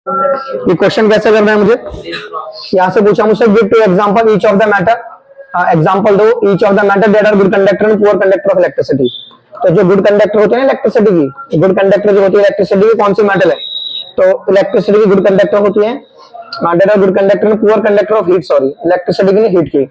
ये क्वेश्चन कैसे करना है मुझे, यहां से पूछा मुझसे give to example each of the matter, example दो each of the matter that are good conductor and poor conductor of electricity. तो जो गुड कंडक्टर होते हैं इलेक्ट्रिसिटी की, गुड कंडक्टर जो होती है इलेक्ट्रिसिटी की कौन सी मेटल है, तो इलेक्ट्रिसिटी की गुड कंडक्टर होती है that are good conductor and poor conductor of heat, sorry electricity की नहीं हीट की।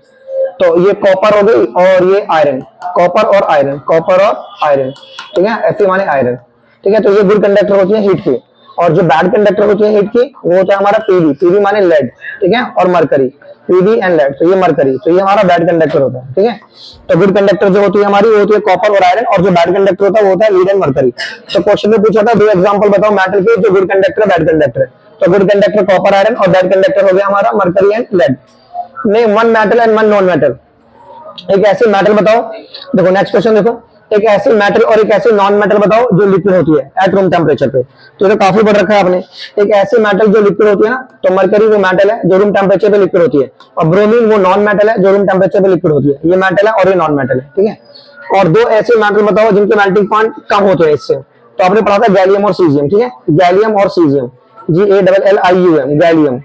तो ये कॉपर हो गई और ये आयरन, कॉपर और आयरन, कॉपर और आयरन, ठीक है, Fe माने आयरन, ठीक है। तो ये गुड कंडक्टर होती है हीट की, और जो बैड कंडक्टर होती है हीट की वो होता है हमारा पीवी, पीवी माने लेड, ठीक है, और मरकरी, पीवी एंड लेड, तो ये मरकरी, तो ये हमारा बैड कंडक्टर होता है, ठीक है। तो गुड कंडक्टर जो होती है हमारी वो होती है कॉपर और आयरन, और जो बैड कंडक्टर होता है वो होता है लीड एंड मरकरी। तो क्वेश्चन में पूछा था दो एग्जांपल बताओ मेटल के जो गुड कंडक्टर बैड कंडक्टर है, तो गुड कंडक्टर कॉपर आयरन और बैड कंडक्टर हो गया हमारा mercury and lead. Name one metal and one non metal, एक ऐसे मेटल बताओ, देखो नेक्स्ट क्वेश्चन देखो, एक ऐसी मेटल और एक ऐसी नॉन मेटल बताओ जो लिक्विड होती है एट रूम टेम्परेचर पे। तो ये काफी पढ़ रखा है आपने। एक ऐसी मेटल जो लिक्विड होती है ना, तो मरकरी वो मेटल है जो रूम टेम्परेचर पे लिक्विड होती है, और ब्रोमीन वो नॉन मेटल है जो रूम टेम्परेचर पे लिक्विड होती है। ये मेटल है और ये नॉन मेटल है, ठीक है। और दो ऐसे मेटल बताओ जिनके मेल्टिंग पॉइंट कम होते हैं इससे, तो आपने पढ़ा था गैलियम और सीजियम, ठीक है, गैलियम और सीजियम, GALLIUM गैलियम,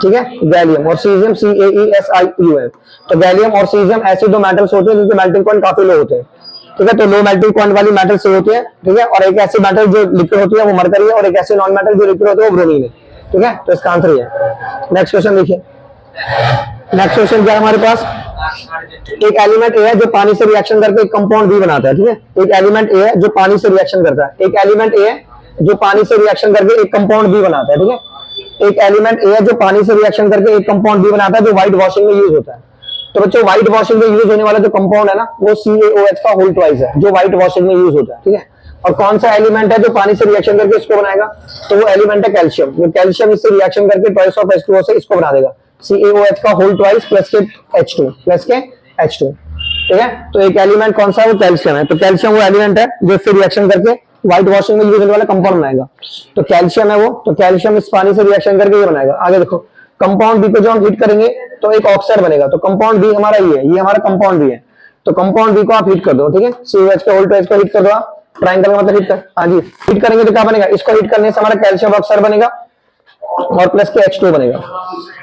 ठीक है, गैलियम और सीजियम CAESIUM। तो गैलियम और सीजियम ऐसे दो मेटल्स होते हैं जिनके मेल्टिंग पॉइंट काफी लो होते हैं, ठीक है। तो लो मेल्टिंग पॉइंट वाली मेटल से होती है, ठीक है। और एक ऐसी मेटल जो लिक्विड होती है वो मरकरी है, और एक ऐसी नॉन मेटल जो लिक्विड होती है वो ब्रोमीन है, ठीक है। तो इसका आंसर ये है। नेक्स्ट क्वेश्चन देखिए, नेक्स्ट क्वेश्चन क्या है हमारे पास, एक एलिमेंट ए है जो पानी से रिएक्शन करके एक कंपाउंड बी बनाता है, ठीक है। एक एलिमेंट ए है जो पानी से रिएक्शन करता है, एक एलिमेंट ए है जो पानी से रिएक्शन करके एक कंपाउंड बी बनाता है, ठीक है। एक एलिमेंट ए है जो पानी से रिएक्शन करके एक कंपाउंड बी बनाता है जो व्हाइट वॉशिंग में यूज होता है। तो बच्चों व्हाइट वॉशिंग में यूज होने वाला जो कंपाउंड है ना वो CaOH का होल ट्वाइस है, जो व्हाइट वॉशिंग में यूज होता है, ठीक है। और कौन सा एलिमेंट है जो पानी से रिएक्शन करके इसको बनाएगा, तो वो एलिमेंट है कैल्शियम। वो कैल्शियम इससे रिएक्शन करके ट्वाइस ऑफ H2O से इसको बना देगा, CaOH का होल ट्वाइस प्लस के H2, प्लस के H2, ठीक है। तो एक एलिमेंट कौन सा है वो कैल्शियम है। तो कैल्शियम वो एलिमेंट है जो इससे रिएक्शन करके व्हाइट वॉशिंग में यूज होने वाला कंपाउंड बनाएगा। तो कैल्शियम है वो, तो कैल्शियम इस पानी से रिएक्शन करके ये बनाएगा। आगे देखो, कंपाउंड बी को जो हम हीट करेंगे तो एक ऑक्साइड बनेगा। तो कंपाउंड बी हमारा ये हमारा कंपाउंड बी है। तो कंपाउंड बी को आप हीट कर दो, ठीक है, COH के होल ट्वाइस को हीट कर दो आप, ट्रायंगल का मतलब हीट कर, हाँ जी, हीट करेंगे तो क्या बनेगा, इसको हीट करने से हमारा कैल्शियम ऑक्साइड बनेगा और प्लस के H2 बनेगा,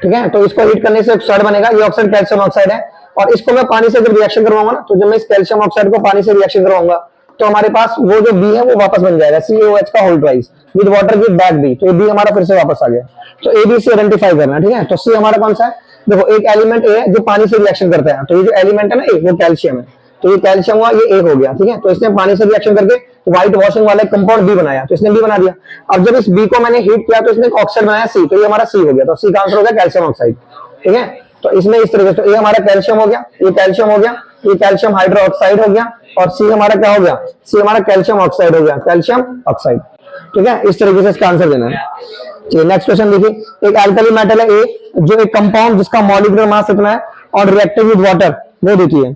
ठीक है। तो इसको हीट करने से ऑक्साइड बनेगा, ये ऑक्साइड कैल्शियम ऑक्साइड है। और इसको मैं पानी से जब रिएक्शन करवाऊंगा ना, तो जब मैं इस कैल्शियम ऑक्साइड को पानी से रिएक्शन करवाऊंगा तो हमारे पास वो जो बी है वो वापस बन जाएगा, CaOH का whole twice with water with back B. तो ये बी हमारा फिर से वापस आ गया। तो ए बी सी आइडेंटिफाई करना, ठीक है। तो सी हमारा कौन सा है, देखो एक एलिमेंट ए है जो पानी से रिएक्शन करता है, तो ये जो एलिमेंट है ना ए वो कैल्शियम है, तो ये कैल्शियम हुआ, ये ए हो गया, ठीक है। तो इसने पानी से रिएक्शन करके व्हाइट वॉशिंग वाला कंपाउंड बी बनाया, तो इसने बी बना दिया। अब जब इस बी को मैंने हीट किया तो इसने एक ऑक्साइड बनाया सी, तो ये हमारा सी हो गया। तो सी का आंसर हो गया कैल्शियम ऑक्साइड, ठीक है। तो इसमें इस तरीके से, तो ये हमारा कैल्शियम हो गया, ये कैल्शियम हो गया, ये कैल्शियम हाइड्रोक्साइड हो गया, और सी हमारा क्या हो गया, सी हमारा कैल्शियम ऑक्साइड हो गया, कैल्शियम ऑक्साइड, ठीक है। इस तरीके से इसका आंसर देना है। चलिए नेक्स्ट क्वेश्चन देखिए, एक एल्कली मेटल है ए जो एक कंपाउंड जिसका मॉलिक्यूलर मास इतना है और रिएक्टिव विद वाटर वो देती है।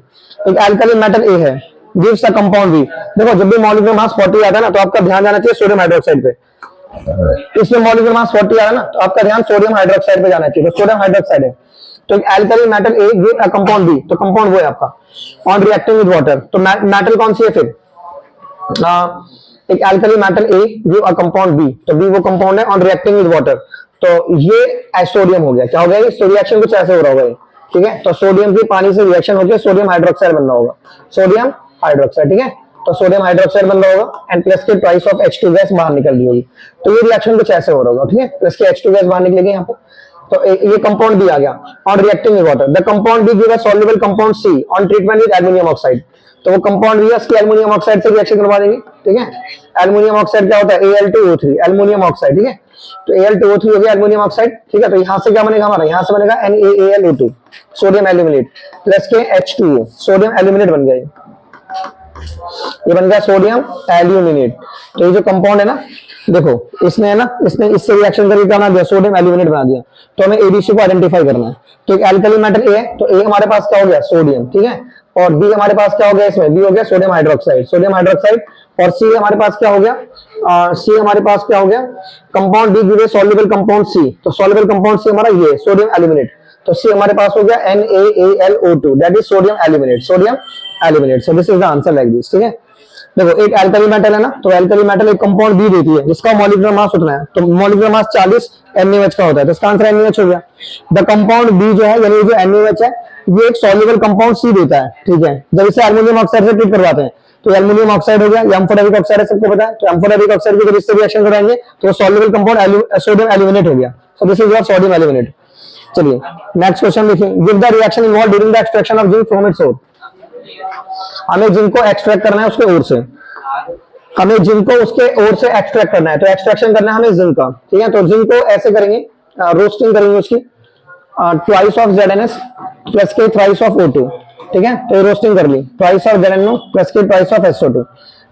एक एल्कली मेटल ए है गिव्स अ कंपाउंड बी। देखो जब भी मॉलिक्यूलर मास 40 आता है ना तो आपका ध्यान जाना चाहिए सोडियम हाइड्रोक्साइड पे। इसमें मॉलिक्यूलर मास 40 आ रहा है ना तो आपका ध्यान सोडियम हाइड्रोक्साइड पे जाना चाहिए, तो सोडियम हाइड्रोक्साइड है। तो एक alkali metal a give a compound B, तो कंपाउंड वो है आपका ऑन रिएक्टिंग विद वाटर। तो मेटल कौन सी है फिर, एक alkali metal a give a compound B, तो बी वो कंपाउंड है ऑन रिएक्टिंग विद वाटर। तो ये सोडियम हो गया, क्या हो गया, इस रिएक्शन कुछ ऐसे हो रहा होगा, ठीक है। तो सोडियम की पानी से रिएक्शन होकर सोडियम हाइड्रोक्साइड बन रहा होगा, सोडियम हाइड्रोक्साइड, ठीक है। तो सोडियम हाइड्रोक्साइड बन रहा होगा एंड प्लस के ट्वाइस ऑफ H2 गैस बाहर निकल रही होगी। तो ये रिएक्शन कुछ ऐसे हो रहा होगा, ठीक है, प्लस के H2 गैस बाहर निकलेगी यहाँ पे। तो ये कंपाउंड बी आ गया on reacting with water. The compound B give a soluble compound C on treatment with aluminium oxide. तो वो कंपाउंड बी इसकी एल्युमिनियम ऑक्साइड से रिएक्शन करवा देंगे, ठीक है। एल्युमिनियम ऑक्साइड क्या होता है, Al2O3 एल्युमिनियम ऑक्साइड, ठीक है। तो Al2O3 हो गया एल्युमिनियम ऑक्साइड, ठीक है। तो यहाँ से क्या बनेगा हमारा, यहाँ से बनेगा NaAlO2 सोडियम एल्यूमिनेट प्लस के H2O सोडियम एल्यूमिनेट बन गया, ये बन गया सोडियम एल्यूमिनेट। तो ये जो कंपाउंड है ना, देखो इसने है ना, इसने इससे रिएक्शन करके क्या बना दिया, सोडियम एल्यूमिनेट बना दिया। तो हमें एबीसी को आइडेंटिफाई करना है। तो एक एल्कली मेटल ए है, तो ए हमारे पास क्या हो गया, सोडियम, ठीक है। और बी हमारे पास क्या हो गया, इसमें बी हो गया सोडियम हाइड्रोक्साइड, सोडियम हाइड्रोक्साइड। और सी हमारे पास क्या हो गया, सी हमारे पास क्या हो गया, compound B give soluble compound C. तो सॉल्युबल कंपाउंड सी हमारा ये सोडियम एल्यूमिनेट। तो सी हमारे पास हो गया NaAlO2 that is sodium aluminate, sodium aluminate. So this is the answer like this, ठीक है। देखो एक एल्कली मेटल है ना, तो एल्कली मेटल एक कंपाउंड बी देती है जिसका मॉलिक्यूलर मास उतना है, तो मॉलिक्यूलर मास 40 NaOH का होता है, तो इसका आंसर NaOH हो गया। द कंपाउंड बी जो है यानी जो NaOH है ये एक सॉल्युबल कंपाउंड सी देता है, ठीक है, जब इसे एल्युमिनियम ऑक्साइड से ट्रीट करवाते हैं तो एल्युमिनियम ऑक्साइड हो गया, एम्फोटेरिक ऑक्साइड है, सबको पता है, तो एम्फोटेरिक ऑक्साइड की जब इससे रिएक्शन कराएंगे तो सॉल्युबल कंपाउंड सोडियम एल्यूमिनेट हो गया, so this is your sodium aluminate. चलिए नेक्स्ट क्वेश्चन देखिए, give the reaction involve during the extraction of zinc from its ore. हमें जिंक को एक्सट्रैक्ट करना है उसके ओर से, हमें जिंक को उसके ओर से एक्सट्रैक्ट करना है, तो एक्सट्रैक्शन करना है हमें जिंक का, ठीक है, तो जिंक को ऐसे करेंगे, रोस्टिंग करेंगे उसकी, ट्वाइस ऑफ ZnS प्लस के थ्राइस ऑफ O2, ठीक है, तो ये रोस्टिंग कर ली, ट्वाइस ऑफ ZnO प्लस के ट्वाइस ऑफ SO2,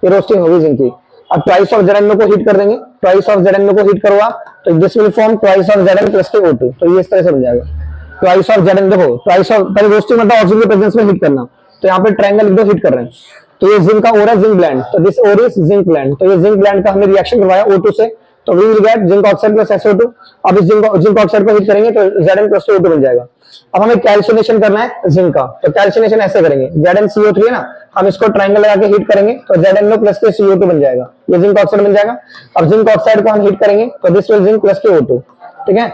ये रोस्टिंग होगी जिंक की। अब ट्वाइस ऑफ ZnO को हीट कर देंगे, ट्वाइस ऑफ ZnO को हीट करवा तो this will form twice of Zn plus के O2, तो ये इस तरह से बन जाएगा ट्वाइस ऑफ Zn। देखो ट्वाइस ऑफ, पहले रोस्टिंग मतलब ऑक्सीजन के प्रेजेंस में हीट करना, तो यहाँ पे ट्रायंगल लिख दो, हीट कर रहे हैं, तो ये जिंक का ओर है, जिंक ब्लेंड, तो this ore is zinc blende, तो ये जिंक ब्लेंड का हमने रिएक्शन करवाया O2 से, तो we will get zinc oxide plus SO2। अब इस जिंक ऑक्साइड को हीट करेंगे तो Zn प्लस O2 बन जाएगा। अब हमें कैल्सिनेशन करना है जिंक का, तो कैल्सिनेशन ऐसे करेंगे, ZnCO3 है ना, हम इसको ट्रायंगल लगा के हीट करेंगे तो ZnO प्लस के CO2 बन जाएगा, ये जिंक ऑक्साइड बन जाएगा। अब जिंक ऑक्साइड को हम हीट करेंगे तो दिस विल जिंक प्लस के O2, ठीक है,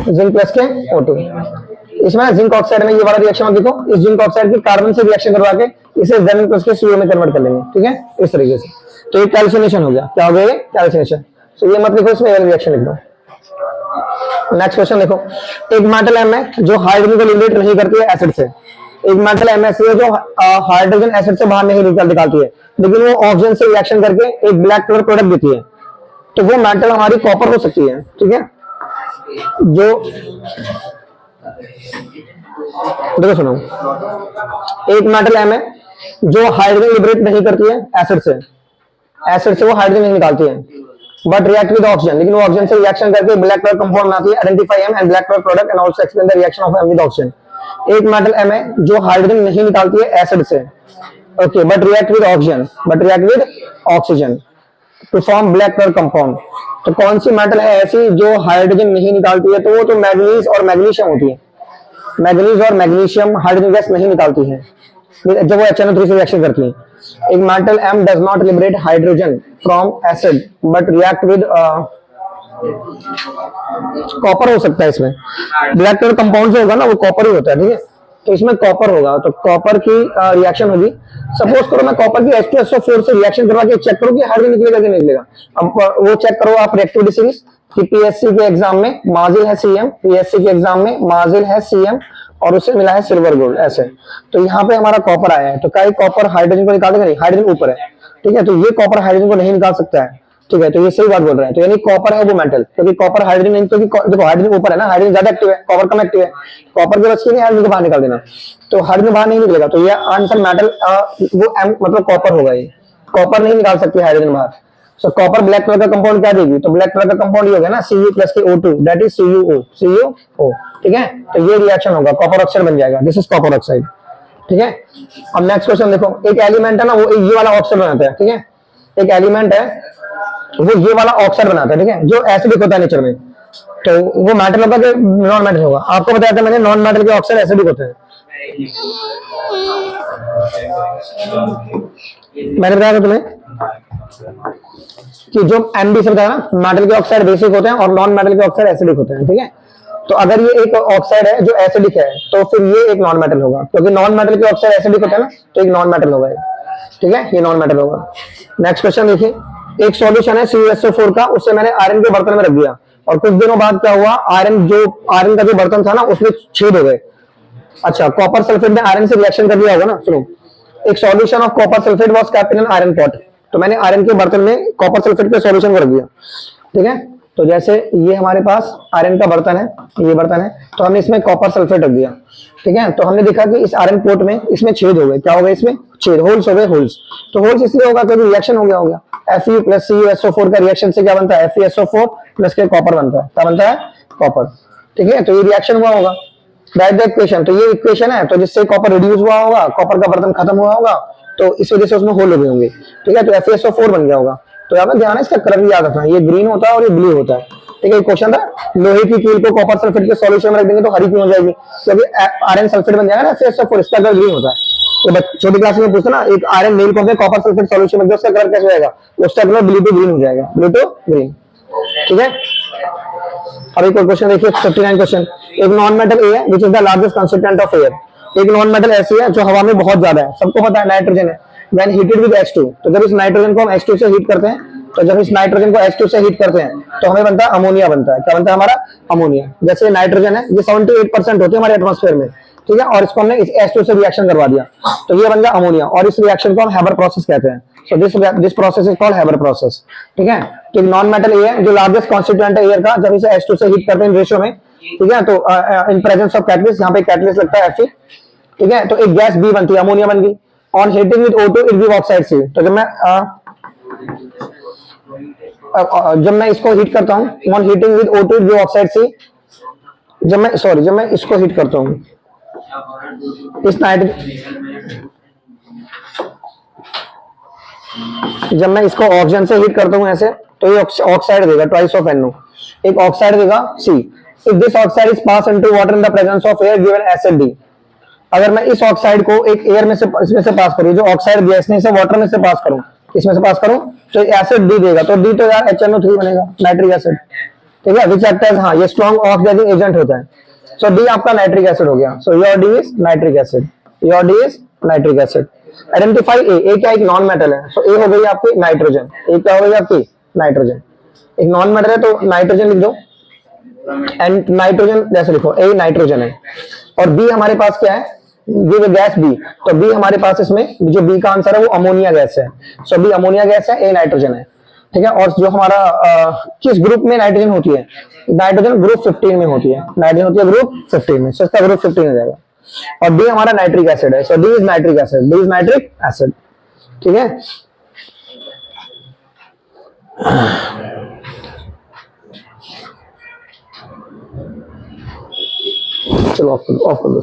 जिंक प्लस के O2। इसमें जिंक ऑक्साइड में ये वाला रिएक्शन देखो, इस जिंक ऑक्साइड की कार्बन से रिएक्शन करवा के इसे Zn प्लस के CO में कन्वर्ट कर लेंगे, ठीक है, इस तरीके से, तो ये कैल्सिनेशन हो गया। क्या हो गया ये कैल्सिनेशन, तो ये मत लिखो, इसमें रिएक्शन लिख दो। नेक्स्ट क्वेश्चन देखो, एक मेटल M है जो हाइड्रोजन को लिबरेट नहीं करती है एसिड से, एक मेटल M ऐसी है जो हाइड्रोजन एसिड से बाहर नहीं निकालती है, लेकिन वो ऑक्सीजन से रिएक्शन करके एक ब्लैक कलर प्रोडक्ट देती है, तो वो मेटल हमारी कॉपर हो सकती है, ठीक है। जो देखो सुनो, एक मेटल M है जो हाइड्रोजन लिबरेट नहीं करती है एसिड से वो हाइड्रोजन नहीं निकालती है, बट रिएक्ट विद ऑक्सीजन, लेकिन वो ऑक्सीजन से रिएक्शन करके ब्लैक कलर कंपाउंड बनाती है, identify M and black colour product and also explain the reaction of M with oxygen. एक मेटल M है जो हाइड्रोजन नहीं निकालती है एसिड से, okay, but react with oxygen to form black colour compound, तो कौन सी मेटल है ऐसी जो हाइड्रोजन नहीं निकालती है, तो वो तो मैग्नीज और मैग्नीशियम होती है, मैग्नीज और मैग्नीशियम हाइड्रोजन गैस नहीं निकालती है जब वो HNO3 से रिएक्शन करती है। एक metal M does not liberate hydrogen from acid but react with copper हो सकता है, इसमें ब्लैक कलर कंपाउंड जो होगा ना वो कॉपर ही होता है, ठीक है, तो इसमें कॉपर होगा, तो कॉपर की रिएक्शन होगी। सपोज करो मैं कॉपर की H2SO4 से रिएक्शन करवा के चेक करो कि हाइड्रोजन निकलेगा कि नहीं निकलेगा, अब वो चेक करो आप रिएक्टिविटी सीरीज कि PSC के एग्जाम में माजिल है CM, PSC के एग्जाम में माजिल है CM और उससे मिला है सिल्वर गोल्ड ऐसे, तो यहाँ पे हमारा कॉपर आया है, तो क्या कॉपर हाइड्रोजन को निकाल देगा, नहीं, हाइड्रोजन ऊपर है, ठीक है, तो ये कॉपर हाइड्रोजन को नहीं निकाल सकता है, ठीक है, तो ये सही बात बोल रहे हैं, तो यानी कॉपर है वो मेटल, क्योंकि कॉपर हाइड्रोजन नहीं, क्योंकि देखो हाइड्रोजन ऊपर है ना, हाइड्रोजन ज्यादा एक्टिव है, कॉपर कम एक्टिव है, कॉपर के बस की नहीं हाइड्रोजन को बाहर निकाल देना, तो हाइड्रोजन बाहर नहीं निकलेगा, तो ये आंसर मेटल वो M मतलब कॉपर होगा, ये कॉपर नहीं निकाल सकती हाइड्रोजन बाहर। सो कॉपर ब्लैक कलर का कंपाउंड क्या देगी, तो ब्लैक कलर का कंपाउंड ये होगा ना Cu प्लस के O2 दैट इज CuO, ठीक है, तो ये रिएक्शन होगा, कॉपर ऑक्साइड बन जाएगा, दिस इज कॉपर ऑक्साइड, ठीक है। अब नेक्स्ट क्वेश्चन देखो, एक एलिमेंट है ना वो ये वाला ऑक्साइड बनाता है, ठीक है, एक एलिमेंट है वो ये वाला ऑक्साइड बनाता है, ठीक है, जो एसिडिक होता है नेचर में, तो वो मेटल होगा कि नॉन मेटल होगा, आपको बताया था मैंने नॉन मेटल के ऑक्साइड एसिडिक होते हैं, मैंने बताया था तुम्हें कि जो MD से बताया ना, मेटल के ऑक्साइड बेसिक होते हैं और नॉन मेटल के ऑक्साइड एसिडिक होते हैं, ठीक है, तो अगर ये एक ऑक्साइड है जो एसिडिक है तो फिर ये एक नॉन मेटल होगा, क्योंकि नॉन मेटल के ऑक्साइड एसिडिक होता है ना, तो एक नॉन मेटल होगा, ठीक है, ये नॉन मेटल होगा। नेक्स्ट क्वेश्चन देखिए, एक सॉल्यूशन है CuSO4 का, उससे मैंने आयरन के बर्तन में रख दिया और कुछ दिनों बाद क्या हुआ, आयरन का जो बर्तन था ना उसमें छेद हो गए। अच्छा, कॉपर सल्फेट ने आयरन से रिएक्शन कर दिया होगा ना, सुनो, एक solution of copper sulphate was kept in an iron pot, तो मैंने आयरन के बर्तन में कॉपर सल्फेट के सॉल्यूशन को रख दिया, ठीक है, तो जैसे ये हमारे पास आयरन का बर्तन है, ये बर्तन है, तो हमने इसमें कॉपर सल्फेट रख दिया, ठीक है, तो हमने देखा कि इस आयरन पोर्ट में इसमें छेद हो गए, क्या हो गए, इसमें छेद, होल्स हो गए, होल्स, तो होल्स इसलिए होगा क्योंकि रिएक्शन हो गया होगा, Fe प्लस CuSO4 का रिएक्शन से क्या बनता है, FeSO4 प्लस के कॉपर बनता है, क्या बनता है, कॉपर, ठीक है, तो ये रिएक्शन हुआ होगा, राइट द इक्वेशन, तो ये इक्वेशन है, तो जिससे कॉपर रिड्यूस हुआ होगा, कॉपर का बर्तन खत्म हुआ होगा, तो इस वजह से उसमें होल हो गए होंगे, ठीक है, तो FeSO4 बन गया होगा। तो यहाँ पे ध्यान है, इसका कलर भी याद रखना, ये ग्रीन होता है और ये ब्लू होता है, ठीक है, क्वेश्चन था, लोहे की कील को कॉपर सल्फेट के सॉल्यूशन में रख देंगे तो हरी क्यों हो जाएगी, क्योंकि आयरन सल्फेट बन जाएगा ना FeSO4, इसका कलर ग्रीन होता है, तो छोटी क्लास में पूछते ना, एक आयरन नील को कॉपर सल्फेट सॉल्यूशन में उसका कलर कैसे होगा, उसका कलर ब्लू टू ग्रीन हो जाएगा, ब्लू टू ग्रीन। ठीक है, अब एक और क्वेश्चन देखिए 59 क्वेश्चन। एक नॉन मेटल ए है which is the largest constituent of air. एक नॉन मेटल ऐसी है जो हवा में बहुत ज्यादा है, सबको पता है नाइट्रोजन है। व्हेन हीटेड विद H2, तो जब इस नाइट्रोजन को हम H2 से हीट करते हैं, तो जब इस नाइट्रोजन को H2 से हीट करते हैं तो हमें बनता है अमोनिया, बनता है क्या बनता है हमारा, अमोनिया। जैसे नाइट्रोजन है ये 78% होती है हमारे एटमॉस्फेयर में, ठीक है, और इसको हमने इस H2 से रिएक्शन करवा दिया तो ये बन गया अमोनिया, और इस रिएक्शन को हम हैबर प्रोसेस कहते हैं। So this process is called Haber process. ठीक है, तो नॉन मेटल ए है जो लार्जेस्ट कॉन्स्टिट्यूएंट है एयर का, जब इसे H2 से हीट करते हैं रेशियो में, ठीक है, तो इन प्रेजेंस ऑफ कैटलिस्ट, यहाँ पे कैटलिस्ट लगता है Fe, ठीक है, तो एक गैस बी बनती है, अमोनिया बन गई। On heating with O2 it give oxide C. तो जब मैं इसको हीट करता हूँ, on heating with O2 it give oxide C. जब मैं इसको हीट करता हूँ, इस जब मैं इसको ऑक्सीजन से हीट करता हूँ ऐसे, तो ये ऑक्साइड देगा ट्वाइस ऑफ NO, एक ऑक्साइड देगा C। If this oxide is pass into water in the presence of air given acid D। अगर मैं इस ऑक्साइड को एक एयर में से इसमें से पास करूं, जो ऑक्साइड गैस में से वाटर में से पास करूं, इसमें से पास करूं, तो एसिड D देगा, तो D तो यार HNO3 बनेगा, नाइट्रिक एसिड। ठीक है, विच एक्ट एज, हाँ ये स्ट्रॉन्ग ऑक्सीडाइजिंग एजेंट होता है। सो D आपका नाइट्रिक एसिड हो गया। So your D is nitric acid, your D is nitric acid. Identify a क्या एक नॉन मेटल है, सो ए हो गई आपकी नाइट्रोजन, ए क्या हो गई आपकी नाइट्रोजन, एक नॉन मेटल है तो नाइट्रोजन लिख दो, एंड नाइट्रोजन जैसे लिखो, ए नाइट्रोजन है, और बी हमारे पास क्या है, ये गैस बी, तो बी हमारे पास इसमें जो बी का आंसर है वो अमोनिया गैस है। सो बी अमोनिया गैस है, ए नाइट्रोजन है। ठीक है, और जो हमारा किस ग्रुप में नाइट्रोजन होती है, नाइट्रोजन ग्रुप 15 में होती है, नाइट्रोजन होती है ग्रुप 15 में, सो इसका ग्रुप 15 हो जाएगा। और डी हमारा नाइट्रिक एसिड है, so D is nitric acid, D is nitric acid. ठीक है, चलो ऑफ कर दो।